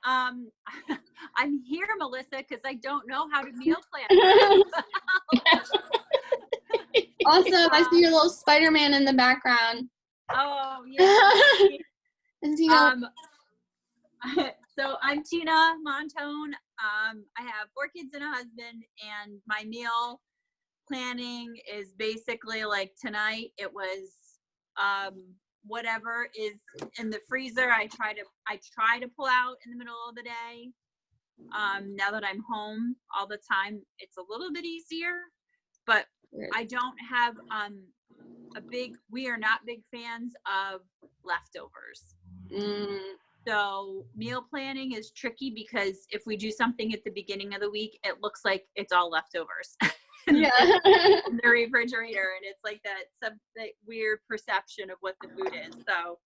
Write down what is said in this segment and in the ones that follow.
Um, I'm here, Melissa, because I don't know how to meal plan. Awesome. I see your little Spider-Man in the background. Oh, yeah. And So I'm Tina Montone. I have 4 kids and a husband, and my meal planning is basically like tonight. It was whatever is in the freezer. I try to pull out in the middle of the day. Now that I'm home all the time, it's a little bit easier, but I don't have we are not big fans of leftovers. So meal planning is tricky because if we do something at the beginning of the week, it looks like it's all leftovers in the refrigerator, and it's like that weird perception of what the food is. So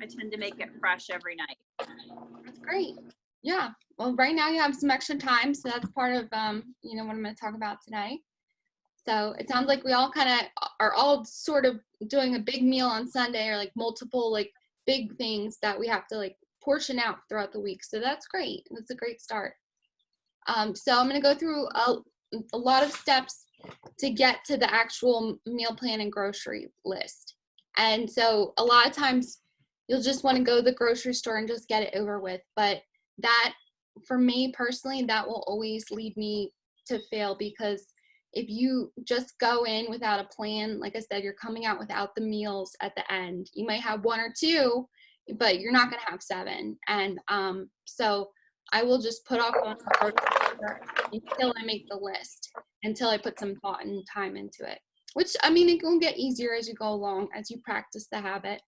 I tend to make it fresh every night. That's great. Yeah. Well, right now you have some extra time, so that's part of what I'm going to talk about today. So it sounds like we all kind of are all sort of doing a big meal on Sunday, or like multiple like big things that we have to like portion out throughout the week. So that's great. That's a great start. So I'm going to go through a lot of steps to get to the actual meal plan and grocery list. And so a lot of times you'll just want to go to the grocery store and just get it over with. But that, for me personally, that will always lead me to fail, because if you just go in without a plan, like I said, you're coming out without the meals at the end. You might have 1 or 2, but you're not going to have 7. And so I will just put off on the grocery store until I make the list, until I put some thought and time into it. Which, I mean, it will get easier as you go along, as you practice the habit.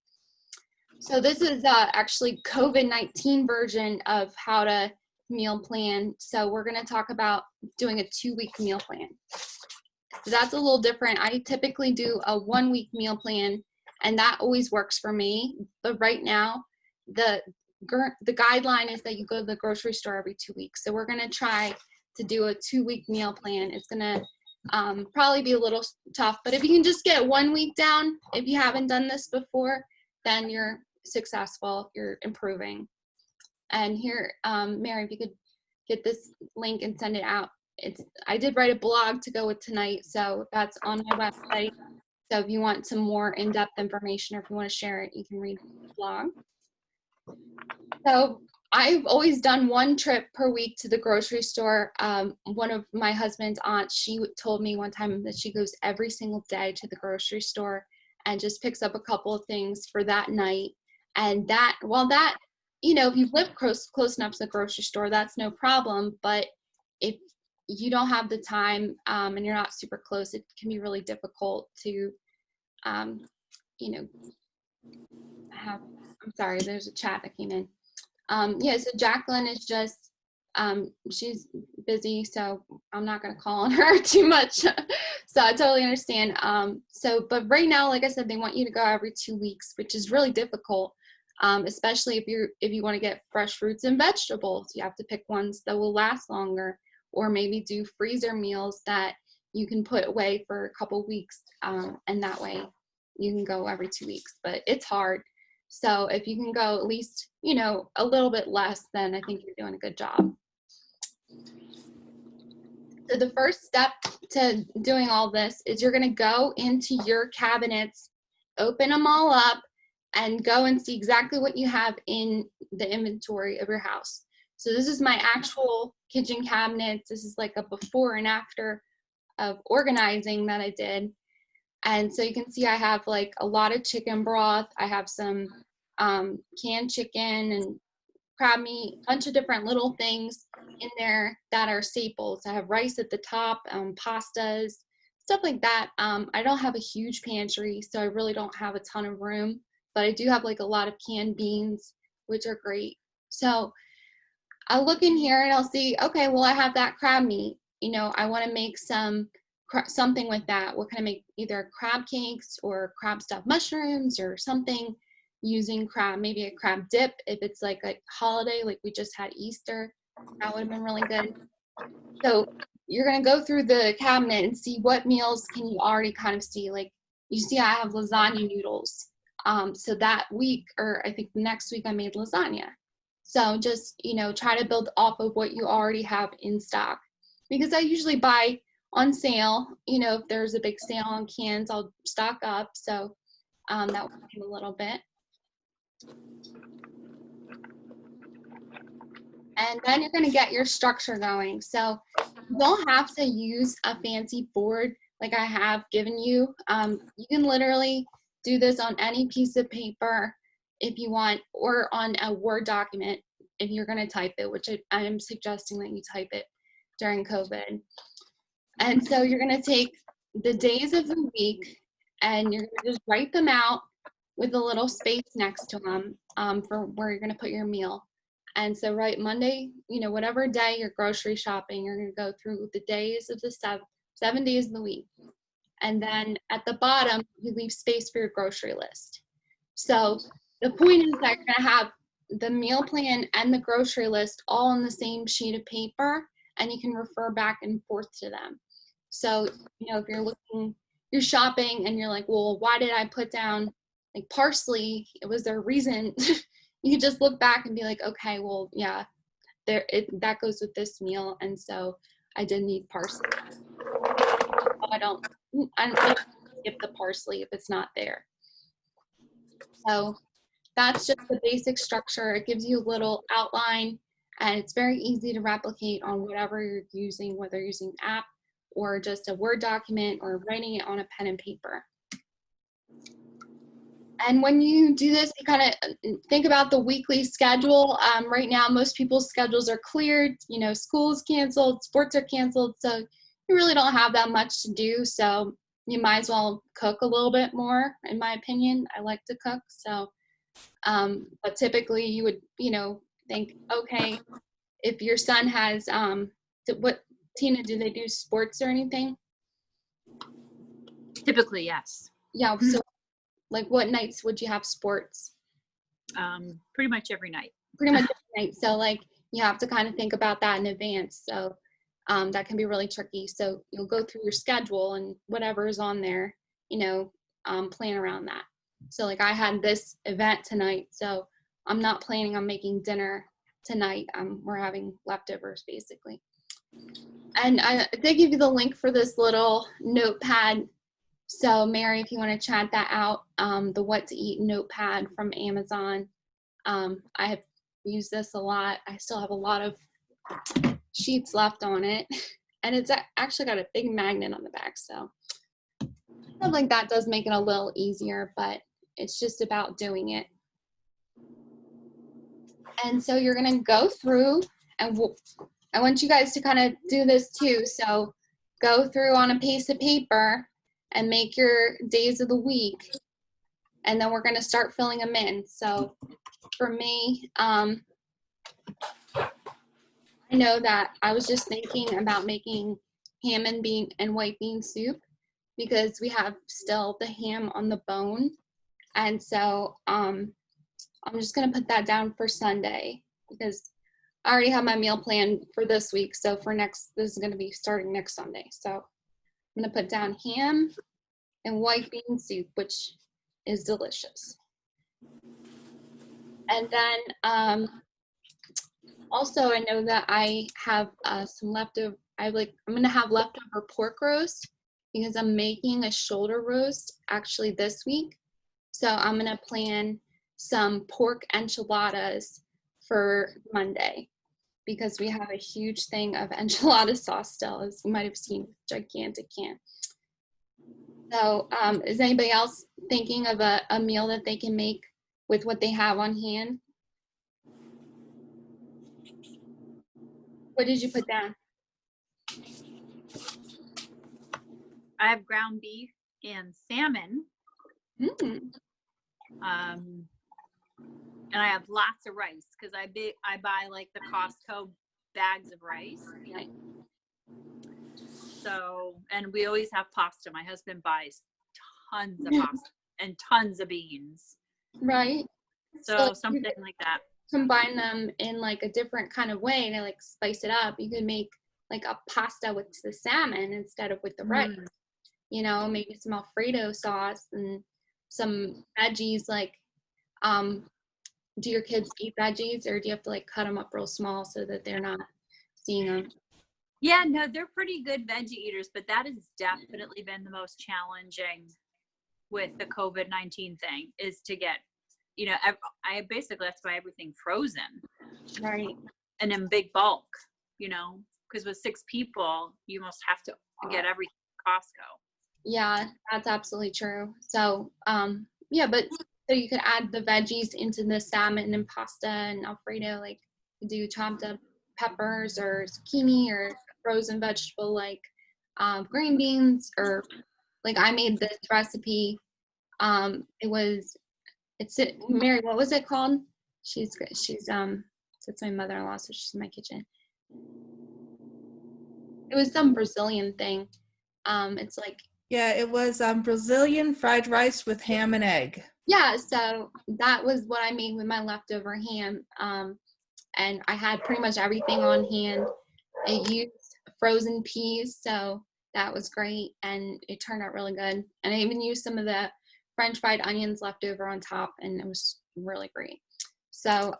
So this is actually COVID-19 version of how to meal plan. So we're going to talk about doing a 2-week meal plan. So that's a little different. I typically do a 1-week meal plan, and that always works for me. But right now, the guideline is that you go to the grocery store every 2 weeks. So we're going to try to do a 2-week meal plan. It's going to probably be a little tough, but if you can just get 1 week down, if you haven't done this before, then you're successful, you're improving. And here, Mary, if you could get this link and send it out. I did write a blog to go with tonight, so that's on my website. So if you want some more in-depth information, or if you want to share it, you can read the blog. So I've always done 1 trip per week to the grocery store. One of my husband's aunts, she told me one time that she goes every single day to the grocery store and just picks up a couple of things for that night. And that, if you live close enough to the grocery store, that's no problem. But if you don't have the time and you're not super close, it can be really difficult to, I'm sorry, there's a chat that came in. So Jacqueline is just, she's busy, so I'm not going to call on her too much. So I totally understand. But right now, like I said, they want you to go every 2 weeks, which is really difficult, especially if you want to get fresh fruits and vegetables. You have to pick ones that will last longer, or maybe do freezer meals that you can put away for a couple weeks, and that way you can go every 2 weeks. But it's hard. So if you can go at least, a little bit less, then I think you're doing a good job. So the first step to doing all this is you're going to go into your cabinets, open them all up, and go and see exactly what you have in the inventory of your house. So this is my actual kitchen cabinets. This is like a before and after of organizing that I did. And so you can see I have like a lot of chicken broth. I have some canned chicken and crab meat, a bunch of different little things in there that are staples. I have rice at the top, pastas, stuff like that. I don't have a huge pantry, so I really don't have a ton of room, but I do have like a lot of canned beans, which are great. So I'll look in here and I'll see, okay, well, I have that crab meat. I want to make something with that. What can I make? Either crab cakes or crab stuffed mushrooms or something using crab, maybe a crab dip if it's like a holiday, like we just had Easter. That would have been really good. So you're going to go through the cabinet and see what meals can you already kind of see. Like you see I have lasagna noodles. So that week, or I think next week, I made lasagna. So just, try to build off of what you already have in stock. Because I usually buy on sale, if there's a big sale on cans, I'll stock up. So that will save a little bit. And then you're going to get your structure going. So you don't have to use a fancy board like I have given you. You can literally do this on any piece of paper if you want, or on a Word document if you're going to type it, which I am suggesting that you type it during COVID. And so you're going to take the days of the week and you're going to just write them out with a little space next to them for where you're going to put your meal. And so write Monday, whatever day you're grocery shopping, you're going to go through the days of the 7 days of the week. And then at the bottom, you leave space for your grocery list. So the point is that you're going to have the meal plan and the grocery list all on the same sheet of paper, and you can refer back and forth to them. So, if you're shopping and you're like, well, why did I put down like parsley? Was there a reason? You could just look back and be like, okay, well, yeah, that goes with this meal, and so I did need parsley. I don't skip the parsley if it's not there. So that's just the basic structure. It gives you a little outline, and it's very easy to replicate on whatever you're using, whether you're using an app or just a Word document or writing it on a pen and paper. And when you do this, you kind of think about the weekly schedule. Right now, most people's schedules are cleared. School's canceled, sports are canceled, so you really don't have that much to do. So you might as well cook a little bit more, in my opinion. I like to cook, so but typically you would, think, okay, if your son has, Tina, do they do sports or anything? Typically, yes. Yeah, so like what nights would you have sports? Pretty much every night. Pretty much every night. So like you have to kind of think about that in advance. So that can be really tricky. So you'll go through your schedule and whatever is on there, plan around that. So like I had this event tonight, so I'm not planning on making dinner tonight. We're having leftovers basically. And I did give you the link for this little notepad. So Mary, if you want to chat that out, the What to Eat notepad from Amazon. I have used this a lot. I still have a lot of sheets left on it. And it's actually got a big magnet on the back. So stuff like that does make it a little easier, but it's just about doing it. And so you're going to go through, and I want you guys to kind of do this too. So go through on a piece of paper and make your days of the week, and then we're going to start filling them in. So for me, I know that I was just thinking about making ham and bean and white bean soup because we have still the ham on the bone, and so I'm just going to put that down for Sunday because I already have my meal plan for this week. So this is going to be starting next Sunday. So I'm going to put down ham and white bean soup, which is delicious. And then also I know that I have some leftover, I'm going to have leftover pork roast because I'm making a shoulder roast actually this week. So I'm going to plan some pork enchiladas for Monday because we have a huge thing of enchilada sauce still, as you might have seen, gigantic can. So is anybody else thinking of a meal that they can make with what they have on hand? What did you put down? I have ground beef and salmon. And I have lots of rice because I buy like the Costco bags of rice. Right. So, and we always have pasta. My husband buys tons of pasta and tons of beans. Right. So something like that. Combine them in like a different kind of way to like spice it up. You could make like a pasta with the salmon instead of with the rice. Maybe some Alfredo sauce and some veggies like do your kids eat veggies, or do you have to like cut them up real small so that they're not seeing them? Yeah, no, they're pretty good veggie eaters, but that has definitely been the most challenging with the COVID-19 thing, is to get, I basically have to buy everything frozen. Right. And in big bulk, because with 6 people, you must have to get everything at Costco. Yeah, that's absolutely true. So, yeah, but so you could add the veggies into the salmon and pasta and Alfredo, like do chopped up peppers or zucchini or frozen vegetable like green beans, or like I made this recipe. Mary, what was it called? She's that's my mother-in-law, so she's in my kitchen. It was some Brazilian thing. It's like, yeah, it was Brazilian fried rice with ham and egg. yeah, so that was what I made with my leftover ham. And I had pretty much everything on hand. I used frozen peas, so that was great, and it turned out really good. And I even used some of the French fried onions left over on top, and it was really great. So,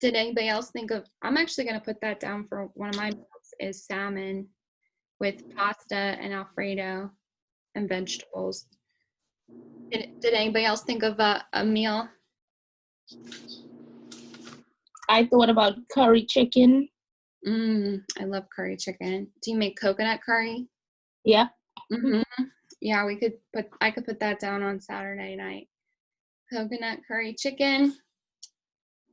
did anybody else think of, I'm actually going to put that down for one of my meals, is salmon with pasta and Alfredo and vegetables. Did anybody else think of a meal? I thought about curry chicken. I love curry chicken. Do you make coconut curry? Yeah. Mm-hmm. Yeah, I could put that down on Saturday night. Coconut curry chicken.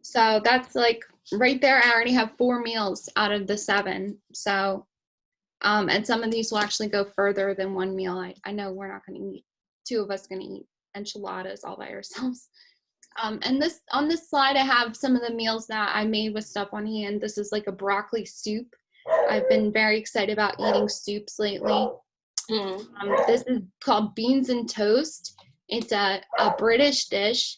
So that's like right there. I already have 4 meals out of the 7. So, and some of these will actually go further than 1 meal. I know we're not going to eat, 2 of us going to eat enchiladas all by ourselves. And on this slide, I have some of the meals that I made with stuff on hand. This is like a broccoli soup. I've been very excited about eating soups lately. This is called beans and toast. It's a British dish,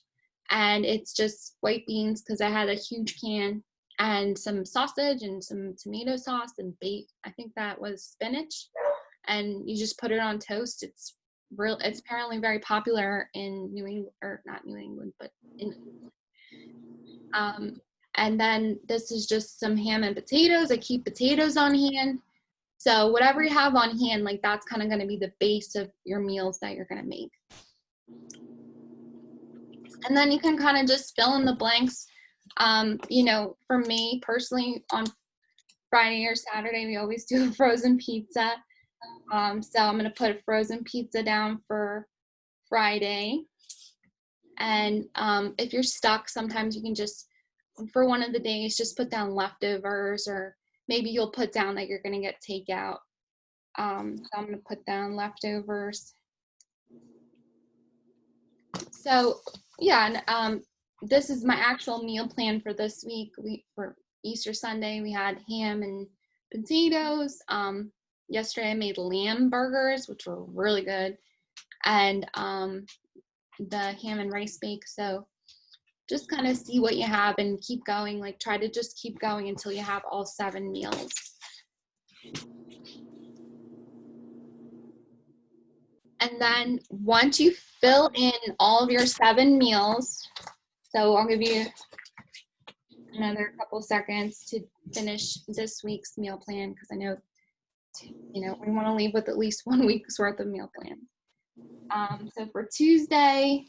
and it's just white beans because I had a huge can, and some sausage and some tomato sauce and I think that was spinach, and you just put it on toast. It's apparently very popular in New England, or not New England, but in and then this is just some ham and potatoes. I keep potatoes on hand. So whatever you have on hand, like that's kind of going to be the base of your meals that you're going to make. And then you can kind of just fill in the blanks. For me personally, on Friday or Saturday, we always do a frozen pizza. So I'm going to put a frozen pizza down for Friday. And if you're stuck, sometimes you can just, for one of the days, just put down leftovers, or maybe you'll put down that you're going to get takeout. So I'm going to put down leftovers. So yeah, and this is my actual meal plan for this week. For Easter Sunday, we had ham and potatoes. Yesterday I made lamb burgers, which were really good, and the ham and rice bake. So just kind of see what you have and keep going. Like try to just keep going until you have all 7 meals. And then once you fill in all of your 7 meals, so I'll give you another couple seconds to finish this week's meal plan, because I know, we want to leave with at least 1 week's worth of meal plans. So for Tuesday,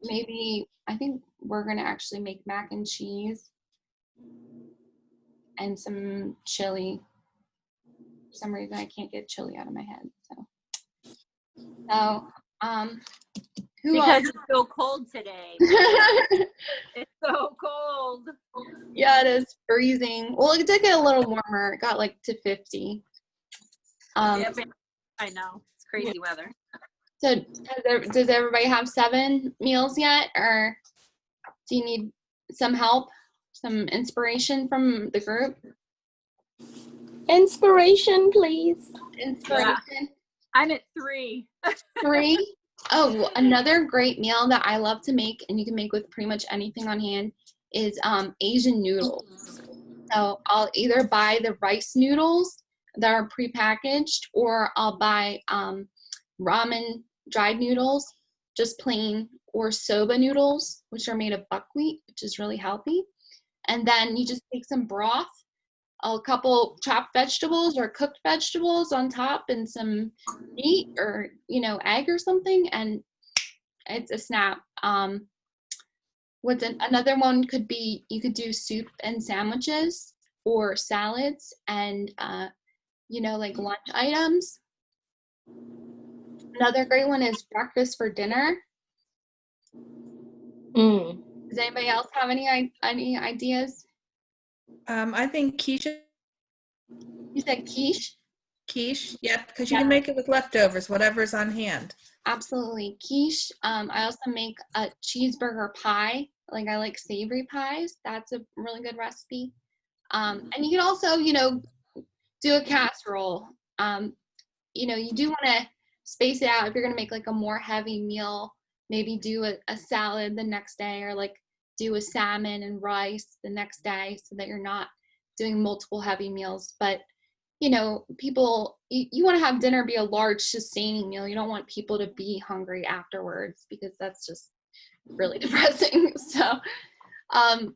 maybe I think we're going to actually make mac and cheese and some chili. For some reason, I can't get chili out of my head. So, who because else? it's so cold today. It's so cold. Yeah, it is freezing. Well, it did get a little warmer. It got like to 50. Yeah, I know. It's crazy weather. So does everybody have 7 meals yet, or do you need some help, some inspiration from the group? Inspiration, please. Inspiration. Yeah. I'm at 3. 3? Oh, another great meal that I love to make, and you can make with pretty much anything on hand, is Asian noodles. So I'll either buy the rice noodles that are prepackaged, or I'll buy ramen dried noodles, just plain, or soba noodles, which are made of buckwheat, which is really healthy. And then you just take some broth, a couple chopped vegetables or cooked vegetables on top, and some meat or, egg or something, and it's a snap. Another one could be, you could do soup and sandwiches or salads and, like lunch items. Another great one is breakfast for dinner. Does anybody else have any ideas? I think quiche. You said quiche? Quiche, yeah, because you can make it with leftovers, whatever's on hand. Absolutely. Quiche. I also make a cheeseburger pie. Like, I like savory pies. That's a really good recipe. And you can also, do a casserole. You do want to space it out if you're going to make like a more heavy meal. Maybe do a salad the next day, or like do a salmon and rice the next day, so that you're not doing multiple heavy meals. But people, you want to have dinner be a large sustaining meal. You don't want people to be hungry afterwards, because that's just really depressing. So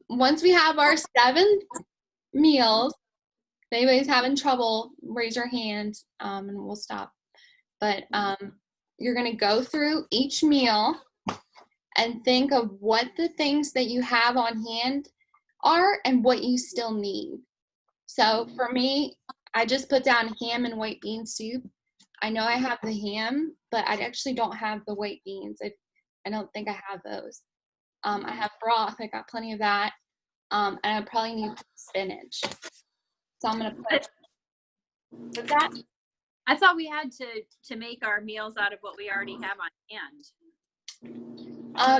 once we have our 7 meals, if anybody's having trouble, raise your hand, and we'll stop. But you're going to go through each meal and think of what the things that you have on hand are and what you still need. So for me, I just put down ham and white bean soup. I know I have the ham, but I actually don't have the white beans. I don't think I have those. I have broth. I got plenty of that. And I probably need some spinach. So I'm going to put with that. I thought we had to make our meals out of what we already have on hand.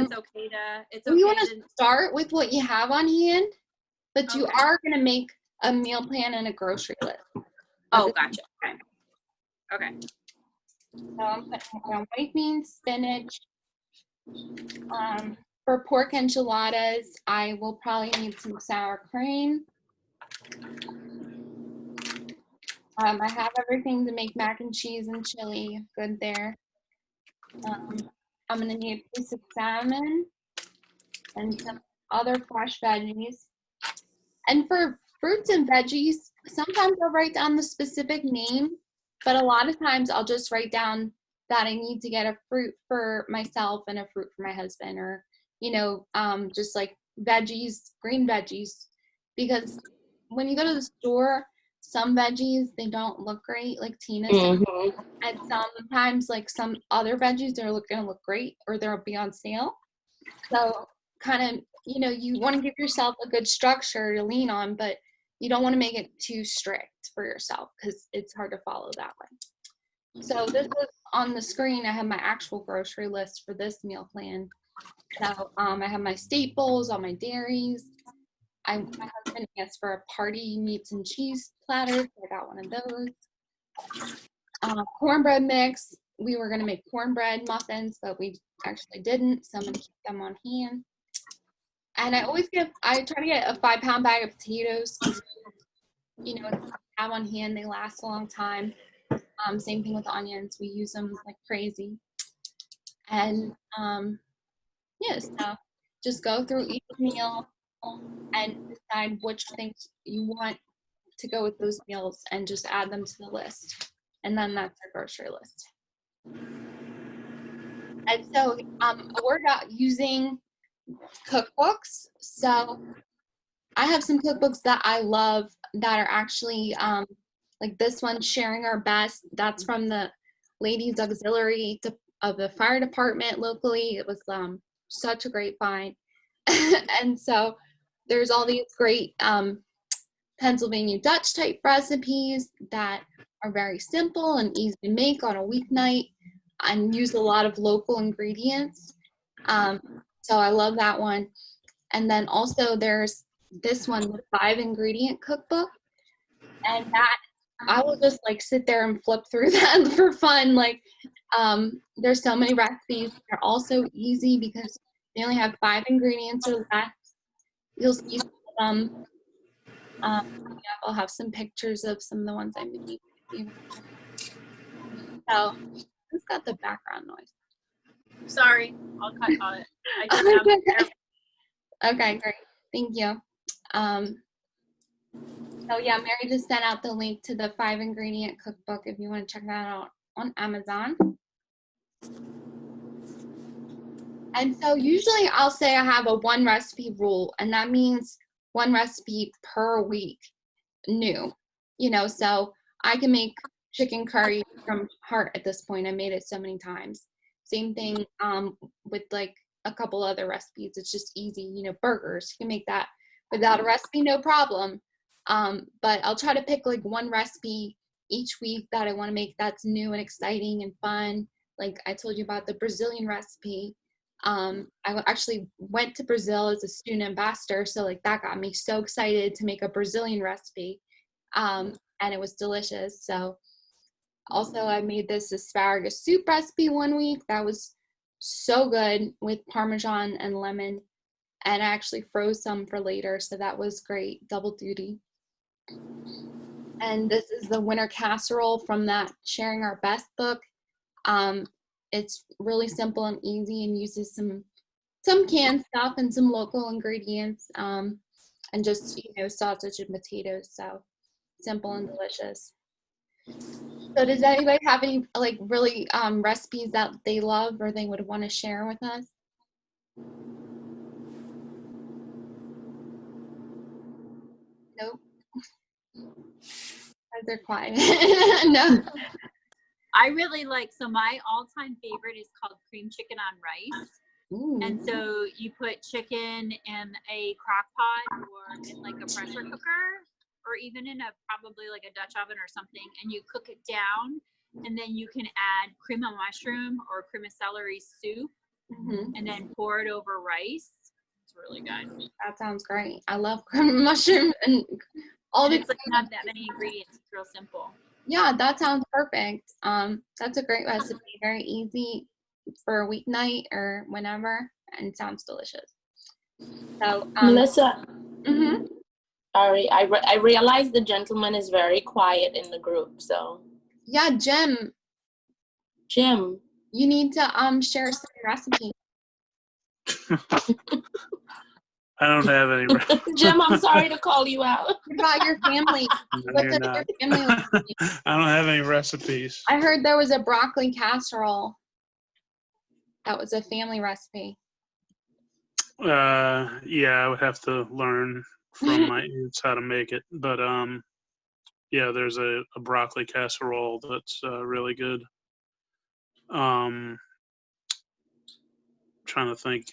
It's okay to. You want to start with what you have on hand, but you are going to make a meal plan and a grocery list. Oh, gotcha. Okay. So I'm putting down white beans, spinach. For pork enchiladas, I will probably need some sour cream. I have everything to make mac and cheese and chili. Good there. I'm going to need a piece of salmon and some other fresh veggies. And for fruits and veggies, sometimes I'll write down the specific name, but a lot of times I'll just write down that I need to get a fruit for myself and a fruit for my husband, or, just like veggies, green veggies, because when you go to the store, some veggies, they don't look great, like Tina said. And sometimes, like, some other veggies, they're going to look great, or they'll be on sale. So kind of, you want to give yourself a good structure to lean on, but you don't want to make it too strict for yourself, because it's hard to follow that way. So this is on the screen. I have my actual grocery list for this meal plan. So I have my staples, all my dairies. My husband asked for a party meats and cheese platter, so I got one of those. Cornbread mix. We were going to make cornbread muffins, but we actually didn't, so I'm going to keep them on hand. And I try to get a 5-pound bag of potatoes. Have on hand, they last a long time. Same thing with onions. We use them like crazy. And so just go through each meal and decide which things you want to go with those meals, and just add them to the list. And then that's our grocery list. And so we're not using cookbooks. So I have some cookbooks that I love that are actually like this one, Sharing Our Best. That's from the Ladies Auxiliary of the fire department locally. It was such a great find. And so there's all these great Pennsylvania Dutch type recipes that are very simple and easy to make on a weeknight, and use a lot of local ingredients. So I love that one. And then also there's this one, the 5-ingredient cookbook, and that I will just like sit there and flip through that for fun. Like there's so many recipes. They're also easy because they only have 5 ingredients or less. You'll see some. I'll have some pictures of some of the ones I made. So who's got the background noise? Sorry, I'll cut on it. I just have Okay, great. Thank you. So yeah, Mary just sent out the link to the 5-ingredient cookbook if you want to check that out on Amazon. And so usually I'll say I have a 1 recipe rule, and that means 1 recipe per week new, so I can make chicken curry from heart at this point. I made it so many times. Same thing with like a couple other recipes. It's just easy, burgers. You can make that without a recipe, no problem. But I'll try to pick like 1 recipe each week that I want to make that's new and exciting and fun. Like I told you about the Brazilian recipe. I actually went to Brazil as a student ambassador, so like that got me so excited to make a Brazilian recipe, and it was delicious. So also I made this asparagus soup recipe one week that was so good with Parmesan and lemon, and I actually froze some for later, so that was great, double duty. And this is the winter casserole from that Sharing Our Best book. It's really simple and easy and uses some canned stuff and some local ingredients, and just sausage and potatoes. So simple and delicious. So does anybody have any like really recipes that they love or they would want to share with us? Nope. They're quiet. No. I really like, so my all-time favorite is called cream chicken on rice. Ooh. And so you put chicken in a crock pot or in like a pressure cooker, or even in probably like a Dutch oven or something, and you cook it down, and then you can add cream of mushroom or cream of celery soup, and then pour it over rice. It's really good. That sounds great. I love cream of mushroom and all the. It's like not that many ingredients. It's real simple. Yeah, that sounds perfect. That's a great recipe. Very easy for a weeknight or whenever, and sounds delicious. So, Melissa, mhm. sorry, I realized the gentleman is very quiet in the group, so. Yeah, Jim, Jim. you need to share some recipes. I don't have any. Jim, I'm sorry to call you out. What about your family? No, What you're does not. your family like? I don't have any recipes. I heard there was a broccoli casserole. That was a family recipe. Yeah, I would have to learn from my aunts how to make it. But yeah, there's a broccoli casserole that's really good. Trying to think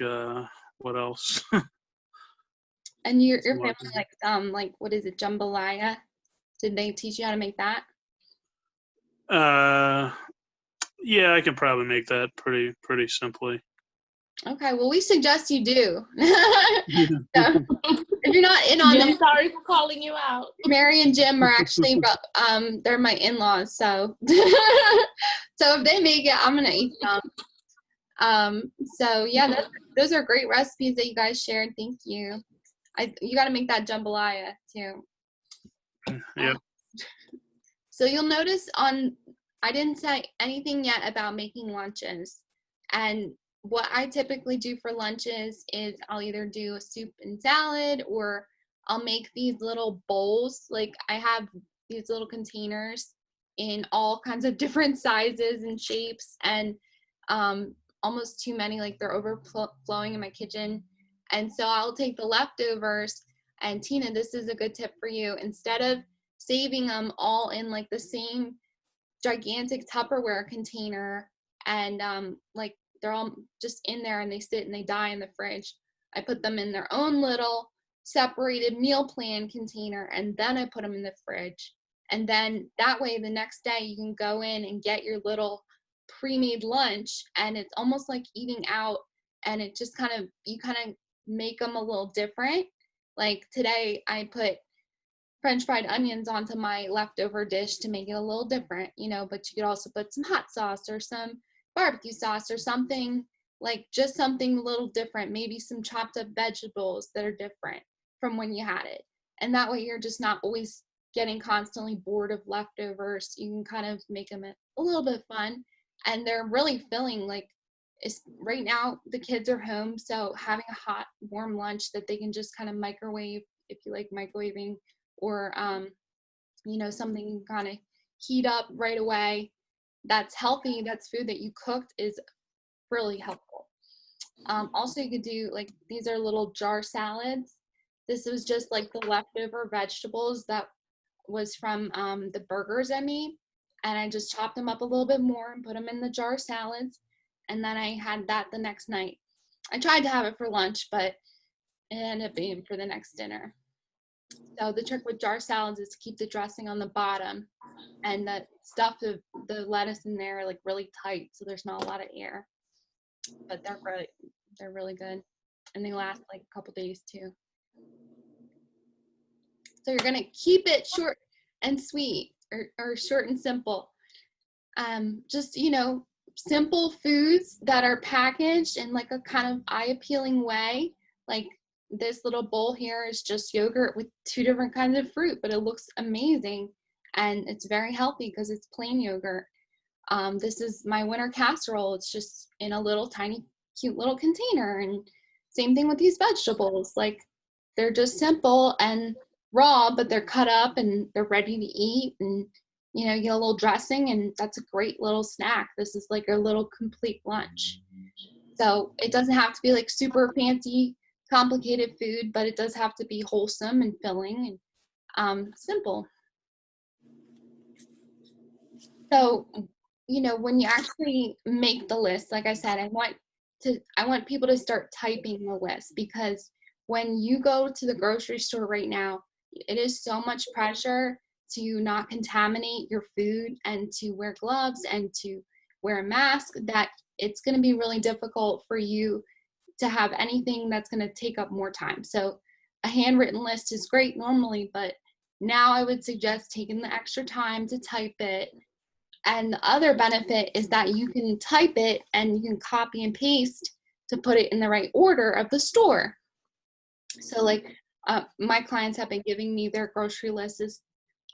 what else. And your family like what is it, jambalaya? Did they teach you how to make that? Yeah, I can probably make that pretty simply. Okay, well we suggest you do. So, if you're not in on Jim, this, sorry for calling you out. Mary and Jim are actually they're my in-laws, so so if they make it, I'm gonna eat them. So yeah, those are great recipes that you guys shared. Thank you. You got to make that jambalaya too. Yep. So you'll notice I didn't say anything yet about making lunches. And what I typically do for lunches is I'll either do a soup and salad, or I'll make these little bowls. Like I have these little containers in all kinds of different sizes and shapes, and almost too many, like they're overflowing in my kitchen. And so I'll take the leftovers, and Tina, this is a good tip for you. Instead of saving them all in like the same gigantic Tupperware container, and like they're all just in there and they sit and they die in the fridge, I put them in their own little separated meal plan container, and then I put them in the fridge. And then that way the next day you can go in and get your little pre-made lunch, and it's almost like eating out, and it just you kind of make them a little different. Like today I put French fried onions onto my leftover dish to make it a little different, but you could also put some hot sauce or some barbecue sauce or something, like just something a little different, maybe some chopped up vegetables that are different from when you had it. And that way you're just not always getting constantly bored of leftovers. You can kind of make them a little bit fun, and they're really filling. Like is right now the kids are home, so having a hot, warm lunch that they can just kind of microwave if you like microwaving, or something you kind of heat up right away. That's healthy. That's food that you cooked is really helpful. Also, you could do like these are little jar salads. This was just like the leftover vegetables that was from the burgers I made, and I just chopped them up a little bit more and put them in the jar salads, and then I had that the next night. I tried to have it for lunch, but it ended up being for the next dinner. So the trick with jar salads is to keep the dressing on the bottom, and the stuff of the lettuce in there like really tight, so there's not a lot of air. But they're great. They're really good, and they last like a couple days too. So you're gonna keep it short and sweet, or short and simple. Just simple foods that are packaged in like a kind of eye-appealing way. Like this little bowl here is just yogurt with 2 different kinds of fruit, but it looks amazing, and it's very healthy because it's plain yogurt. This is my winter casserole. It's just in a little tiny, cute little container. And same thing with these vegetables. Like they're just simple and raw, but they're cut up and they're ready to eat. And you get a little dressing, and that's a great little snack. This is like a little complete lunch. So it doesn't have to be like super fancy, complicated food, but it does have to be wholesome and filling and simple. So when you actually make the list, like I said, I want people to start typing the list, because when you go to the grocery store right now, it is so much pressure to not contaminate your food and to wear gloves and to wear a mask that it's going to be really difficult for you to have anything that's going to take up more time. So a handwritten list is great normally, but now I would suggest taking the extra time to type it. And the other benefit is that you can type it and you can copy and paste to put it in the right order of the store. So like my clients have been giving me their grocery list is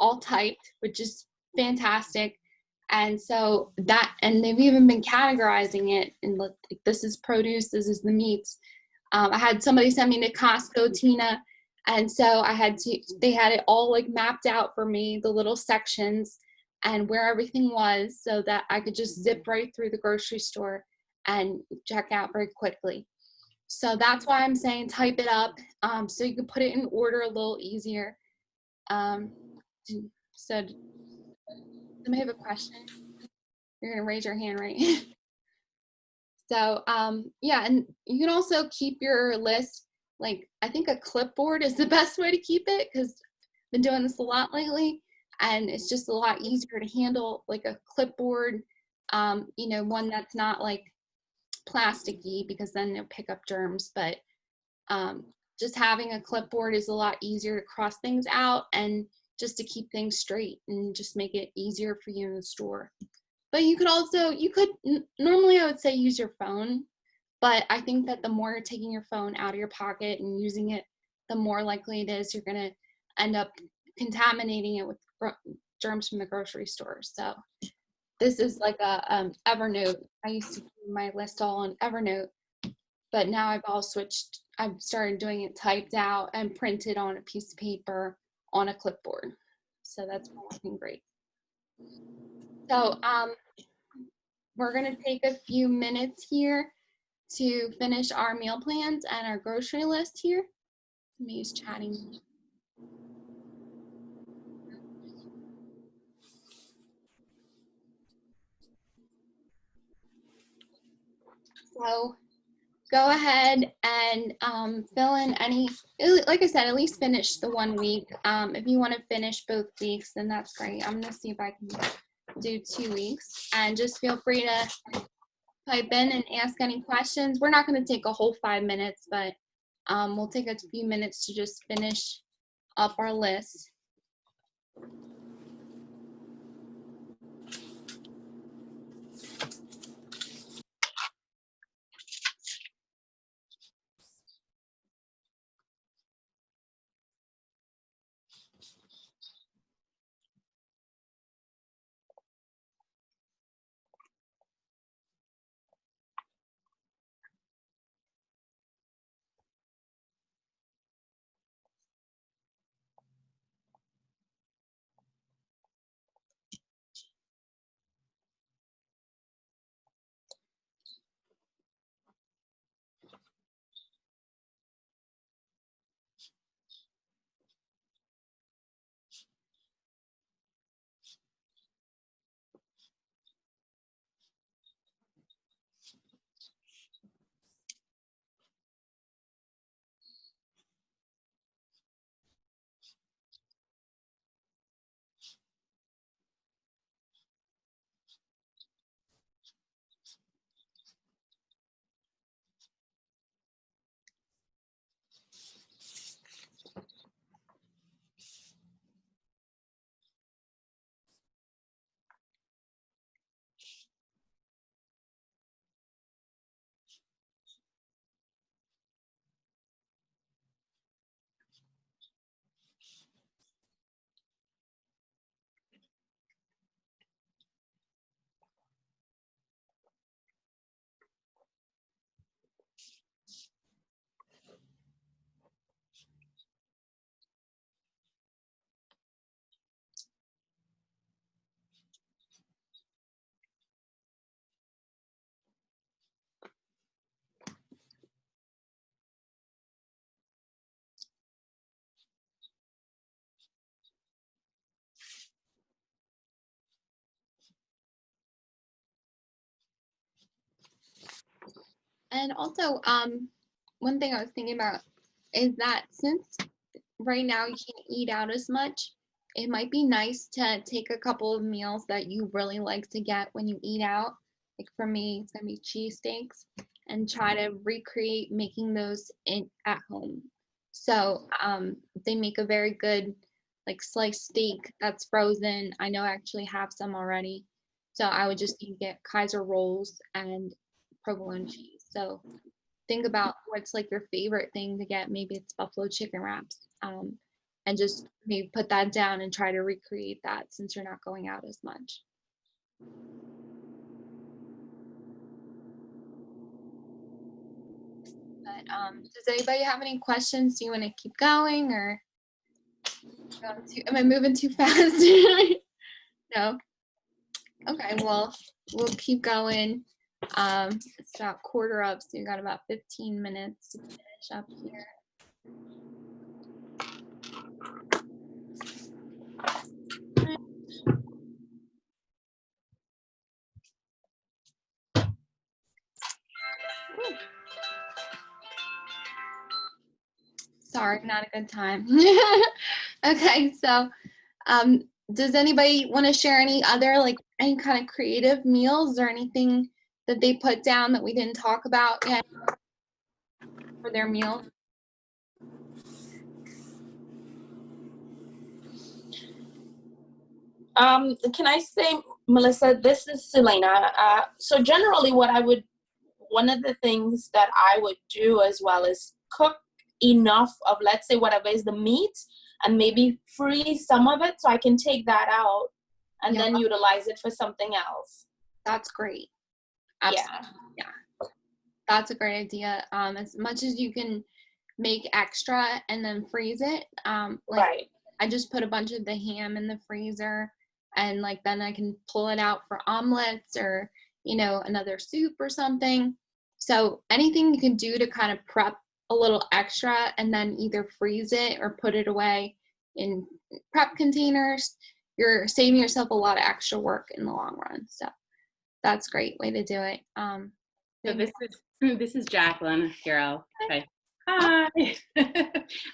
all typed, which is fantastic. And so and they've even been categorizing it, and like, this is produce, this is the meats. I had somebody send me to Costco, Tina, and so they had it all like mapped out for me, the little sections and where everything was, so that I could just zip right through the grocery store and check out very quickly. So that's why I'm saying type it up, so you can put it in order a little easier. So somebody have a question? You're gonna raise your hand, right? So yeah, and you can also keep your list, like I think a clipboard is the best way to keep it, because I've been doing this a lot lately, and it's just a lot easier to handle, like a clipboard, one that's not like plasticky, because then they'll pick up germs. But just having a clipboard is a lot easier to cross things out and just to keep things straight and just make it easier for you in the store. But you could normally I would say use your phone, but I think that the more you're taking your phone out of your pocket and using it, the more likely it is you're going to end up contaminating it with germs from the grocery store. So this is like a Evernote. I used to do my list all on Evernote, but now I've started doing it typed out and printed on a piece of paper on a clipboard. So that's working great. So we're going to take a few minutes here to finish our meal plans and our grocery list here. Let me use chatting. So go ahead and fill in any, like I said, at least finish the 1 week. If you want to finish both weeks, then that's great. I'm going to see if I can do 2 weeks, and just feel free to type in and ask any questions. We're not going to take a whole 5 minutes, but we'll take a few minutes to just finish up our list. And also, one thing I was thinking about is that since right now you can't eat out as much, it might be nice to take a couple of meals that you really like to get when you eat out. Like for me, it's gonna be cheesesteaks, and try to recreate making those in at home. So they make a very good like sliced steak that's frozen. I know I actually have some already. So I would just get Kaiser rolls and provolone cheese. So think about what's like your favorite thing to get. Maybe it's buffalo chicken wraps. And just maybe put that down and try to recreate that since you're not going out as much. But does anybody have any questions? Do you want to keep going or am I moving too fast? No. Okay, well, we'll keep going. It's about quarter up, so you got about 15 minutes to finish up here. Sorry, not a good time. Okay, so does anybody want to share any other, like any kind of creative meals or anything that they put down that we didn't talk about yet for their meal? Can I say, Melissa, this is Selena. So generally one of the things that I would do as well is cook enough of, let's say, whatever is the meat, and maybe freeze some of it so I can take that out and then utilize it for something else. That's great. Absolutely. Yeah. That's a great idea. As much as you can make extra and then freeze it. Right. I just put a bunch of the ham in the freezer, and like then I can pull it out for omelets or, another soup or something. So anything you can do to kind of prep a little extra and then either freeze it or put it away in prep containers, you're saving yourself a lot of extra work in the long run. So that's a great way to do it. So this is Jacqueline Carol. Okay. Hi.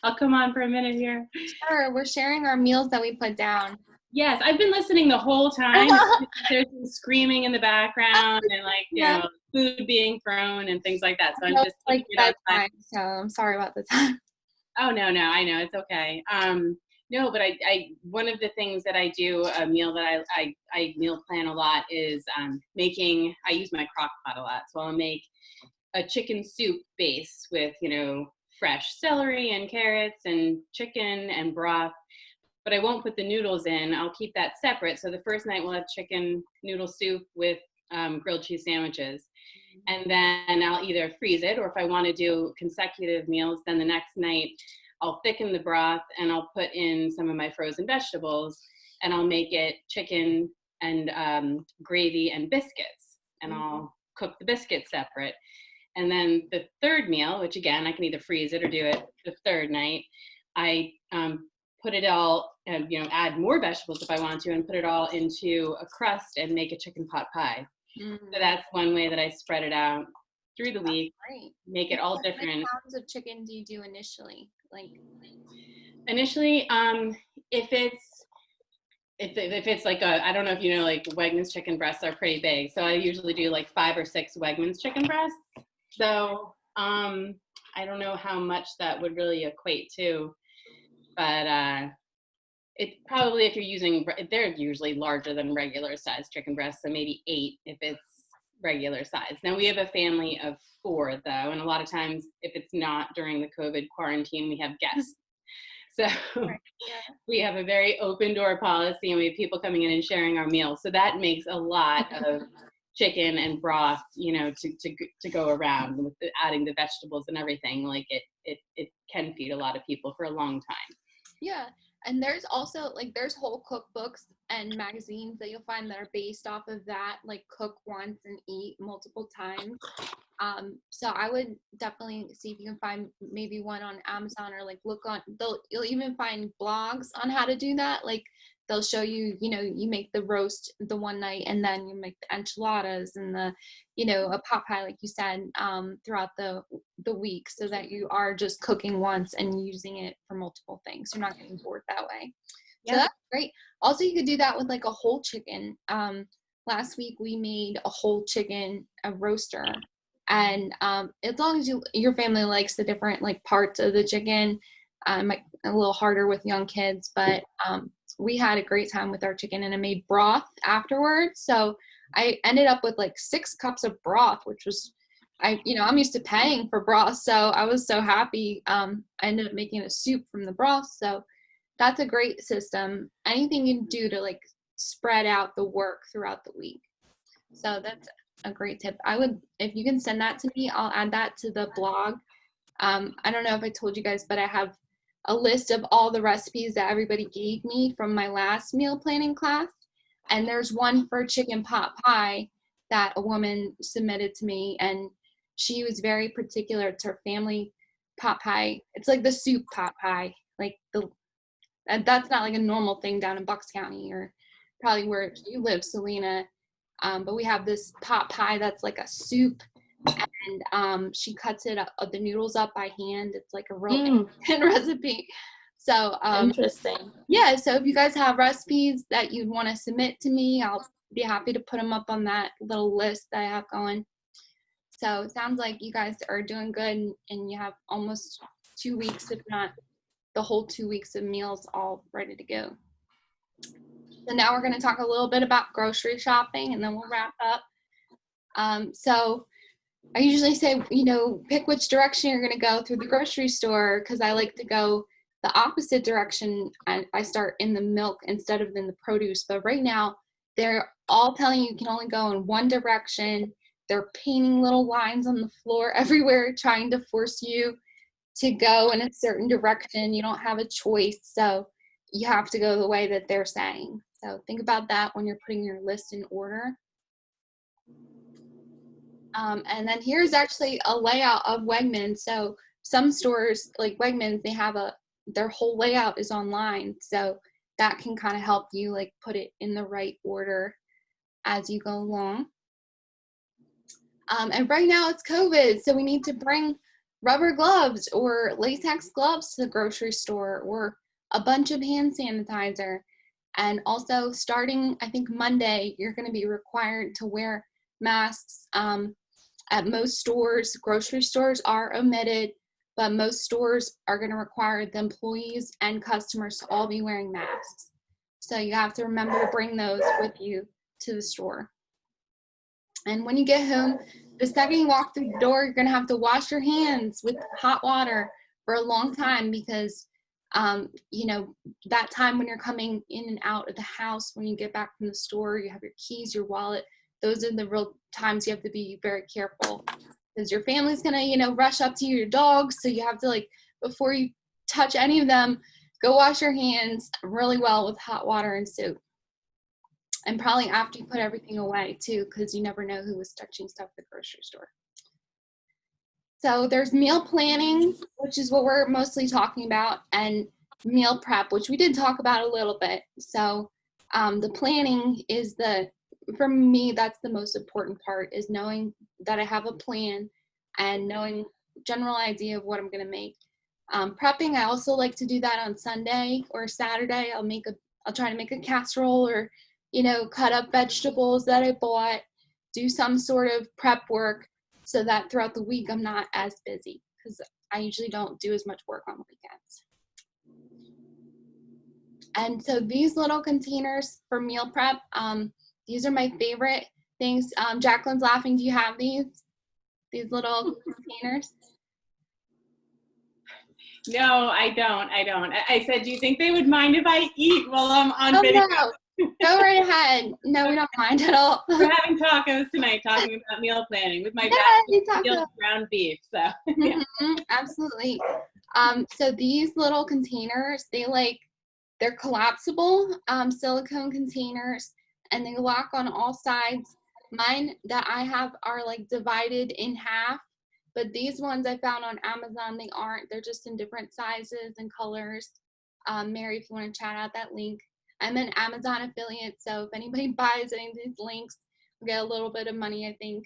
I'll come on for a minute here. Sure, we're sharing our meals that we put down. Yes, I've been listening the whole time. There's some screaming in the background and food being thrown and things like that. So I'm just like bedtime. So I'm sorry about the time. Oh no, I know, it's okay. No, but I one of the things that I do, a meal that I meal plan a lot is making. I use my crock pot a lot, so I'll make a chicken soup base with fresh celery and carrots and chicken and broth. But I won't put the noodles in. I'll keep that separate. So the first night we'll have chicken noodle soup with grilled cheese sandwiches. And then I'll either freeze it, or if I want to do consecutive meals, then the next night I'll thicken the broth and I'll put in some of my frozen vegetables, and I'll make it chicken and gravy and biscuits. And I'll cook the biscuits separate. And then the third meal, which again, I can either freeze it or do it the third night, I put it all, add more vegetables if I want to, and put it all into a crust and make a chicken pot pie. So that's one way that I spread it out through the week. Great. Make it all different. How many pounds of chicken do you do initially? Initially, if it's like I don't know if like Wegmans chicken breasts are pretty big, so I usually do like 5 or 6 Wegmans chicken breasts. So I don't know how much that would really equate to, but it probably, if you're using, they're usually larger than regular size chicken breasts, so maybe 8 if it's regular size. Now we have a family of 4 though, and a lot of times if it's not during the COVID quarantine, we have guests. So we have a very open door policy, and we have people coming in and sharing our meals. So that makes a lot of chicken and broth, to go around with adding the vegetables and everything. Like it can feed a lot of people for a long time. Yeah. And there's also there's whole cookbooks and magazines that you'll find that are based off of that, like cook once and eat multiple times. So I would definitely see if you can find maybe one on Amazon, or look on, you'll even find blogs on how to do that. Like they'll show you, you know, you make the roast the one night and then you make the enchiladas and the, you know, a pot pie, like you said, throughout the week, so that you are just cooking once and using it for multiple things. You're not getting bored that way. So that's great. Also, you could do that with like a whole chicken. Last week we made a whole chicken, a roaster. And as long as your family likes the different like parts of the chicken, might a little harder with young kids, but we had a great time with our chicken, and I made broth afterwards. So I ended up with like 6 cups of broth, which was, I'm used to paying for broth, so I was so happy. I ended up making a soup from the broth. So that's a great system. Anything you can do to like spread out the work throughout the week. So that's a great tip. If you can send that to me, I'll add that to the blog. I don't know if I told you guys, but I have a list of all the recipes that everybody gave me from my last meal planning class. And there's one for chicken pot pie that a woman submitted to me, and she was very particular. It's her family pot pie. It's like the soup pot pie. Like that's not like a normal thing down in Bucks County or probably where you live, Selena. But we have this pot pie that's like a soup, and she cuts the noodles up by hand. It's like a real recipe. So Interesting. yeah, so if you guys have recipes that you'd want to submit to me, I'll be happy to put them up on that little list that I have going. So it sounds like you guys are doing good, and you have almost 2 weeks, if not the whole 2 weeks of meals all ready to go. So now we're going to talk a little bit about grocery shopping, and then we'll wrap up. So I usually say, pick which direction you're going to go through the grocery store, because I like to go the opposite direction. I start in the milk instead of in the produce. But right now, they're all telling you can only go in one direction. They're painting little lines on the floor everywhere, trying to force you to go in a certain direction. You don't have a choice. So you have to go the way that they're saying. So think about that when you're putting your list in order. And then here's actually a layout of Wegmans. So some stores like Wegmans, they have their whole layout is online. So that can kind of help you like put it in the right order as you go along. And right now it's COVID, so we need to bring rubber gloves or latex gloves to the grocery store, or a bunch of hand sanitizer. And also starting, I think Monday, you're going to be required to wear masks. At most stores, grocery stores are omitted, but most stores are going to require the employees and customers to all be wearing masks. So you have to remember to bring those with you to the store. And when you get home, the second you walk through the door, you're going to have to wash your hands with hot water for a long time, because that time when you're coming in and out of the house, when you get back from the store, you have your keys, your wallet. Those are the real times you have to be very careful, because your family's going to, rush up to you, your dogs. So you have to, before you touch any of them, go wash your hands really well with hot water and soap. And probably after you put everything away too, because you never know who was touching stuff at the grocery store. So there's meal planning, which is what we're mostly talking about, and meal prep, which we did talk about a little bit. So the planning is for me, that's the most important part, is knowing that I have a plan and knowing general idea of what I'm going to make. Prepping, I also like to do that on Sunday or Saturday. I'll try to make a casserole, or cut up vegetables that I bought, do some sort of prep work, so that throughout the week I'm not as busy, because I usually don't do as much work on the weekends. And so these little containers for meal prep, these are my favorite things. Jacqueline's laughing. Do you have these little containers? No, I don't. I said, do you think they would mind if I eat while I'm on video? No. Go right ahead. No, we don't mind at all. We're having tacos tonight, talking about meal planning with my ground beef. So yeah. Absolutely. So these little containers, they're collapsible silicone containers, and they lock on all sides. Mine that I have are divided in half, but these ones I found on Amazon, they aren't. They're just in different sizes and colors. Mary, if you want to chat out that link. I'm an Amazon affiliate, so if anybody buys any of these links, we'll get a little bit of money, I think.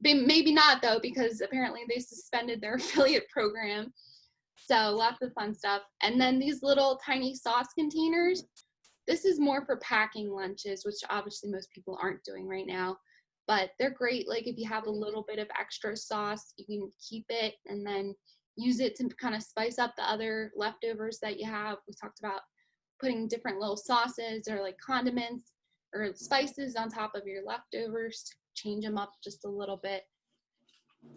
Maybe not though, because apparently they suspended their affiliate program. So lots of fun stuff. And then these little tiny sauce containers. This is more for packing lunches, which obviously most people aren't doing right now. But they're great. Like if you have a little bit of extra sauce, you can keep it and then use it to kind of spice up the other leftovers that you have. We talked about putting different little sauces or like condiments or spices on top of your leftovers, change them up just a little bit.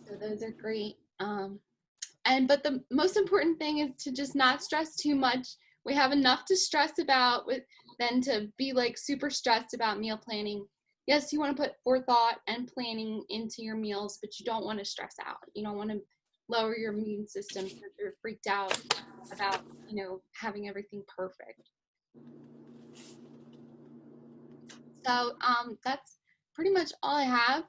So those are great. But the most important thing is to just not stress too much. We have enough to stress about than to be like super stressed about meal planning. Yes, you want to put forethought and planning into your meals, but you don't want to stress out. You don't want to lower your immune system because you're freaked out about, having everything perfect. So that's pretty much all I have.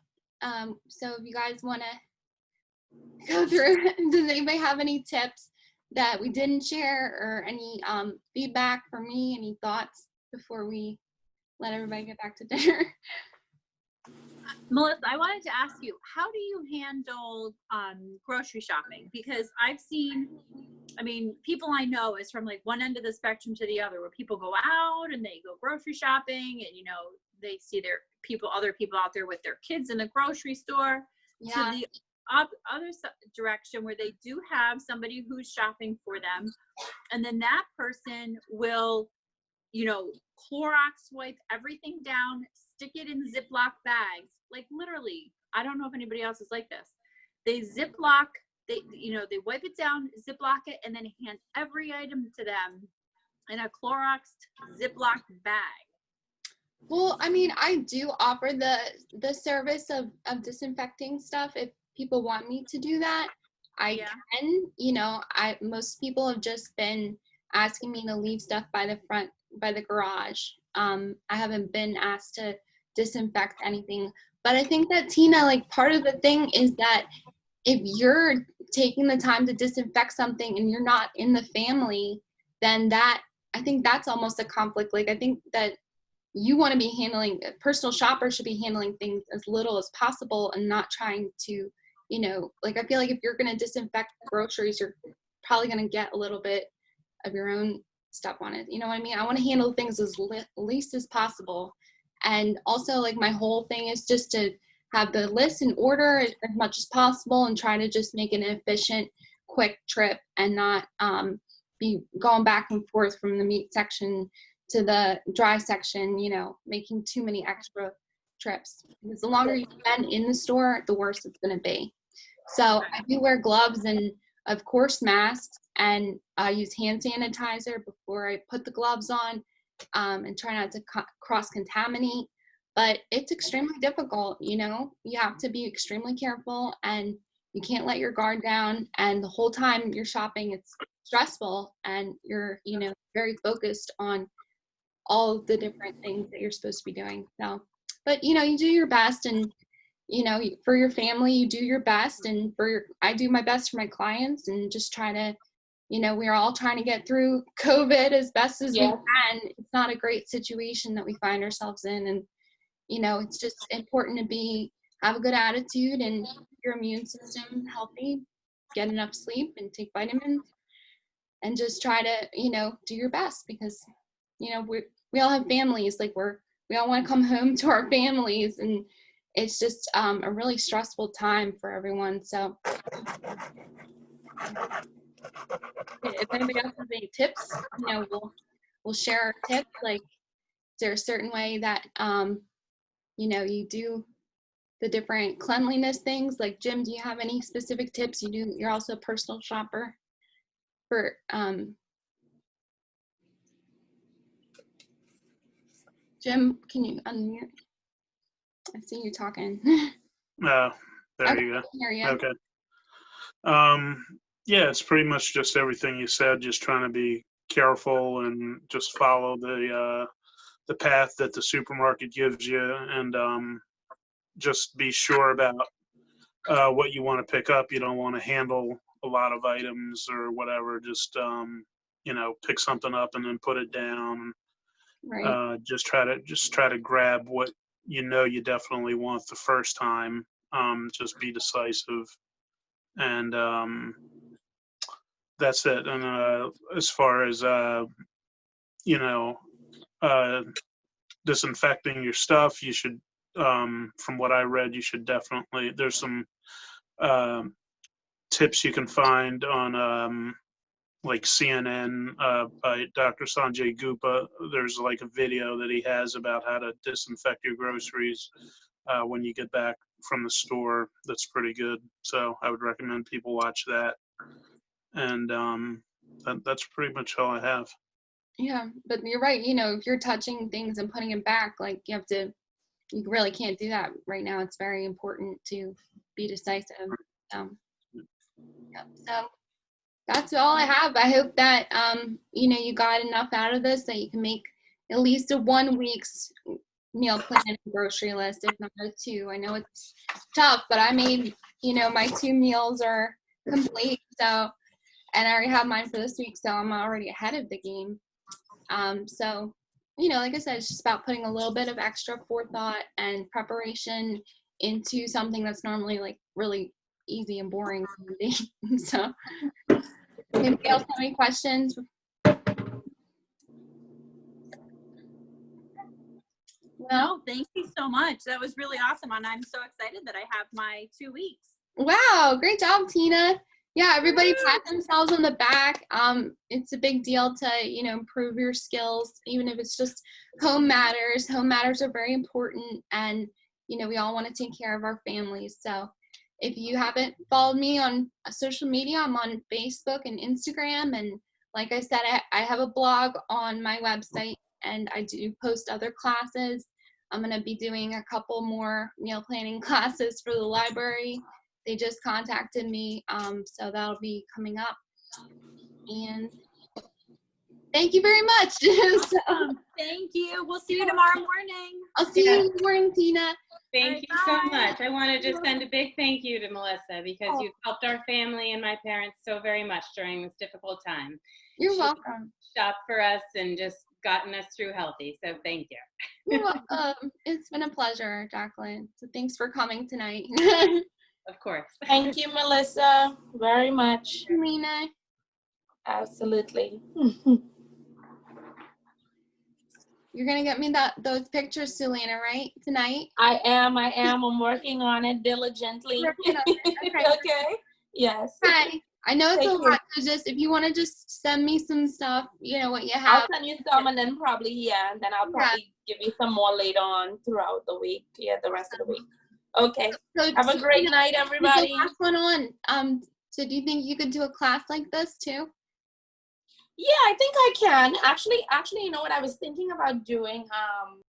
So if you guys want to go through, does anybody have any tips that we didn't share or any feedback for me, any thoughts before we let everybody get back to dinner? Melissa, I wanted to ask you, how do you handle grocery shopping? Because I've seen, people I know is from like one end of the spectrum to the other, where people go out and they go grocery shopping and, they see other people out there with their kids in the grocery store. Yeah. To the other direction where they do have somebody who's shopping for them. And then that person will, Clorox wipe everything down, stick it in Ziploc bags. Like literally, I don't know if anybody else is like this. They Ziploc, they wipe it down, Ziploc it, and then hand every item to them in a Clorox Ziploc bag. Well, I do offer the service of disinfecting stuff if people want me to do that. I can. Most people have just been asking me to leave stuff by the garage. I haven't been asked to disinfect anything. But I think that, Tina, like part of the thing is that if you're taking the time to disinfect something and you're not in the family, then I think that's almost a conflict. Like I think that you want to be handling, personal shoppers should be handling things as little as possible and not trying to, I feel like if you're going to disinfect groceries, you're probably going to get a little bit of your own stuff on it. You know what I mean? I want to handle things as least as possible. And also like my whole thing is just to have the list in order as much as possible and try to just make an efficient, quick trip and not be going back and forth from the meat section to the dry section, making too many extra trips. Because the longer you spend in the store, the worse it's going to be. So I do wear gloves and, of course, masks, and I use hand sanitizer before I put the gloves on, and try not to cross-contaminate. But it's extremely difficult, you have to be extremely careful and you can't let your guard down. And the whole time you're shopping, it's stressful and you're, very focused on all of the different things that you're supposed to be doing. So, but you do your best, and for your family you do your best, and I do my best for my clients, and just try to, we're all trying to get through COVID as best as we can. It's not a great situation that we find ourselves in, and it's just important to have a good attitude and your immune system healthy, get enough sleep and take vitamins, and just try to do your best, because we all have families. Like we all want to come home to our families, and it's just a really stressful time for everyone. So if anybody else has any tips, we'll share our tips. Like, is there a certain way that you do the different cleanliness things? Like, Jim, do you have any specific tips? You're also a personal shopper for Jim, can you unmute? I see you talking. There Okay, you I can hear you. go. Okay. Yeah, it's pretty much just everything you said, just trying to be careful and just follow the path that the supermarket gives you, and just be sure about what you want to pick up. You don't want to handle a lot of items or whatever. Just pick something up and then put it down. Right. Just try to grab what you know you definitely want the first time. Just be decisive, and that's it. And as far as you know, uh, disinfecting your stuff, you should. From what I read, you should definitely. There's some tips you can find on like CNN by Dr. Sanjay Gupta. There's like a video that he has about how to disinfect your groceries when you get back from the store. That's pretty good. So I would recommend people watch that. And that's pretty much all I have. Yeah, but you're right. If you're touching things and putting it back, like you really can't do that right now. It's very important to be decisive. Yeah. So that's all I have. I hope that you got enough out of this that you can make at least a 1 week's meal plan and grocery list, if not a 2. I know it's tough, but I made my 2 meals are complete. So, and I already have mine for this week, so I'm already ahead of the game. So, like I said, it's just about putting a little bit of extra forethought and preparation into something that's normally like really easy and boring. So, anybody else have any questions? No, thank you so much. That was really awesome. And I'm so excited that I have my 2 weeks. Wow, great job, Tina. Yeah, everybody pat themselves on the back. It's a big deal to, improve your skills, even if it's just home matters. Home matters are very important, and, we all want to take care of our families. So if you haven't followed me on social media, I'm on Facebook and Instagram. And like I said, I have a blog on my website, and I do post other classes. I'm going to be doing a couple more meal planning classes for the library. They just contacted me, so that'll be coming up. And thank you very much. So, Thank you. We'll see you tomorrow morning. I'll see you in the morning, Tina. Thank you so much. I want to just send a big thank you to Melissa because you've helped our family and my parents so very much during this difficult time. You're welcome. Shopped for us and just gotten us through healthy. So thank you. You're welcome. It's been a pleasure, Jacqueline. So thanks for coming tonight. Of course. Thank you, Melissa, very much. Lena. Absolutely. You're gonna get me those pictures, Selena, right? Tonight? I am. I'm working on it diligently. Okay. Okay. Yes. Hi. I know it's Thank a you. lot, so just if you want to just send me some stuff, what you I'll have. send you some and then probably, and then I'll probably give you some more later on throughout the week. Yeah, the rest of the week. Okay. So, Have a great night, everybody. The last one on. So do you think you could do a class like this too? Yeah, I think I can. Actually, you know what I was thinking about doing?